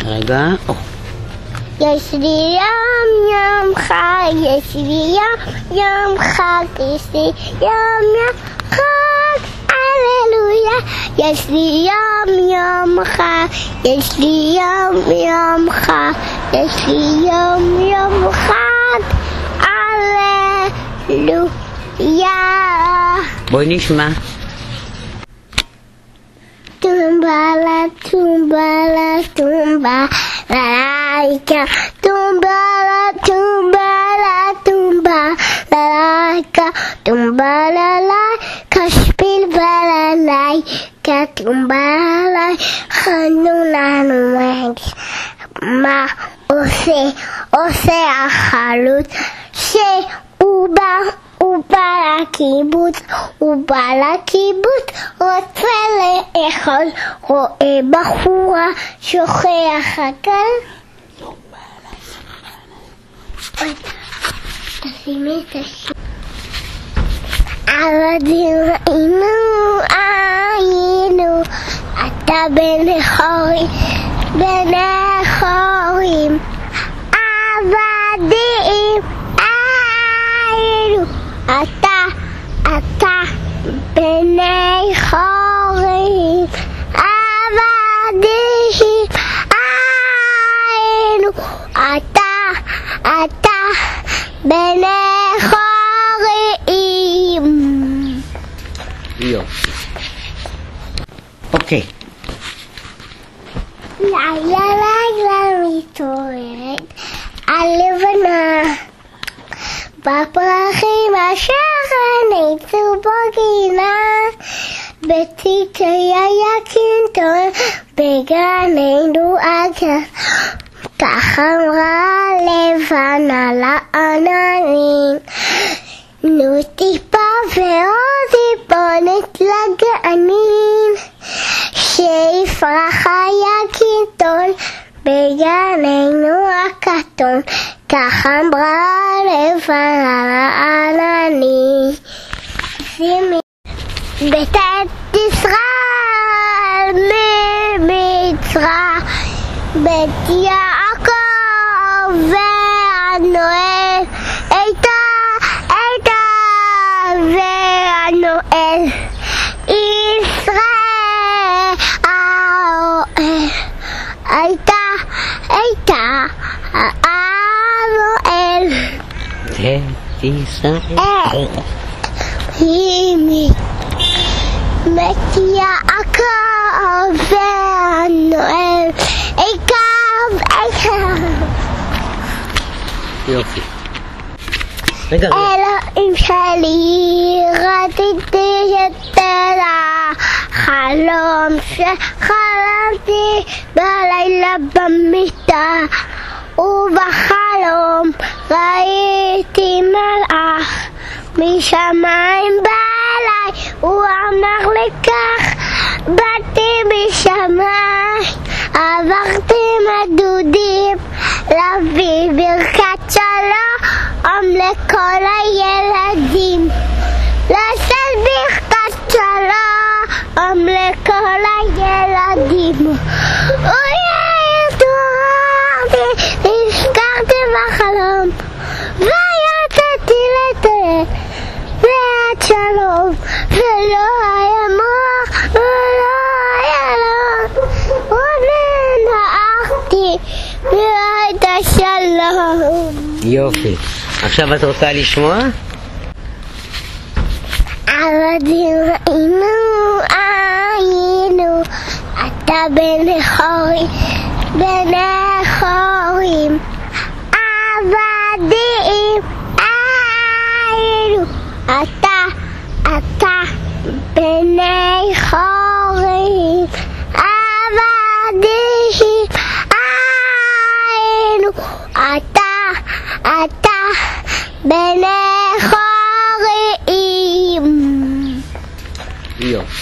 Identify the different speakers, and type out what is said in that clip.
Speaker 1: רגע.
Speaker 2: יש לי יום חג, יש לי יום חג, יש לי יום חג, הללויה. יש לי יום חג, יש לי יום חג, יש לי יום חג, הללויה.
Speaker 1: בואי נשמע.
Speaker 2: Tumbala, tumbala, tumbala, laika, tumbala, tumbala, tumbala, laika, tumbala, laika, spiel balalaika, tumbala, חנוננו מנגס. מה עושה החלוץ שהוא בא לקיבוץ, רוצה לאכול, רואה בחורה שוכח עגל. תשימי את השיר. עבדים היינו, אתה בן חורים, עבדים היינו, אתה בני חורים, עבדים היינו, אתה בני חורים.
Speaker 1: יופי. אוקיי.
Speaker 2: לילה מתעוררת הלבנה, בפרחים אשר ניצו בגינה, בצית היה קינטון, בגננו אגר, כך אמרה לבנה לעננים, נו טיפה ועוד טיפונת לגנים, שיפרח היה קינטון, בגננו הקטון, כך אמרה לבנה לעננים. בית ישראל ממצרים, בית יעקב והנואל, איתה והנואל, ישראל האוהל, איתה הנואל.
Speaker 1: בית ישראל
Speaker 2: בית יעקב והנואל, עקב.
Speaker 1: יופי. רגע.
Speaker 2: אלוהים שלי, רציתי שתדע, חלום שחלמתי בלילה במיטה, ובחלום ראיתי מלאך משמיים בא אליי, הוא אמר לי כך, באתי משמיים, עברתי מדודים, להביא ברכת שלום לכל הילדים, לעשות ברכת שלום לכל הילדים. אוי, התעוררתי, נזכרתי בחלום, ויצאתי לטייל בעד שלום, ולא היה מוח ולא היה לום, וננחתי בעד השלום.
Speaker 1: יופי. עכשיו את רוצה לשמוע?
Speaker 2: עבדים היינו, אתה בני חורים, עבדים היינו, אתה בני חורים, עבדים היינו, אתה בני חורים.
Speaker 1: יופי.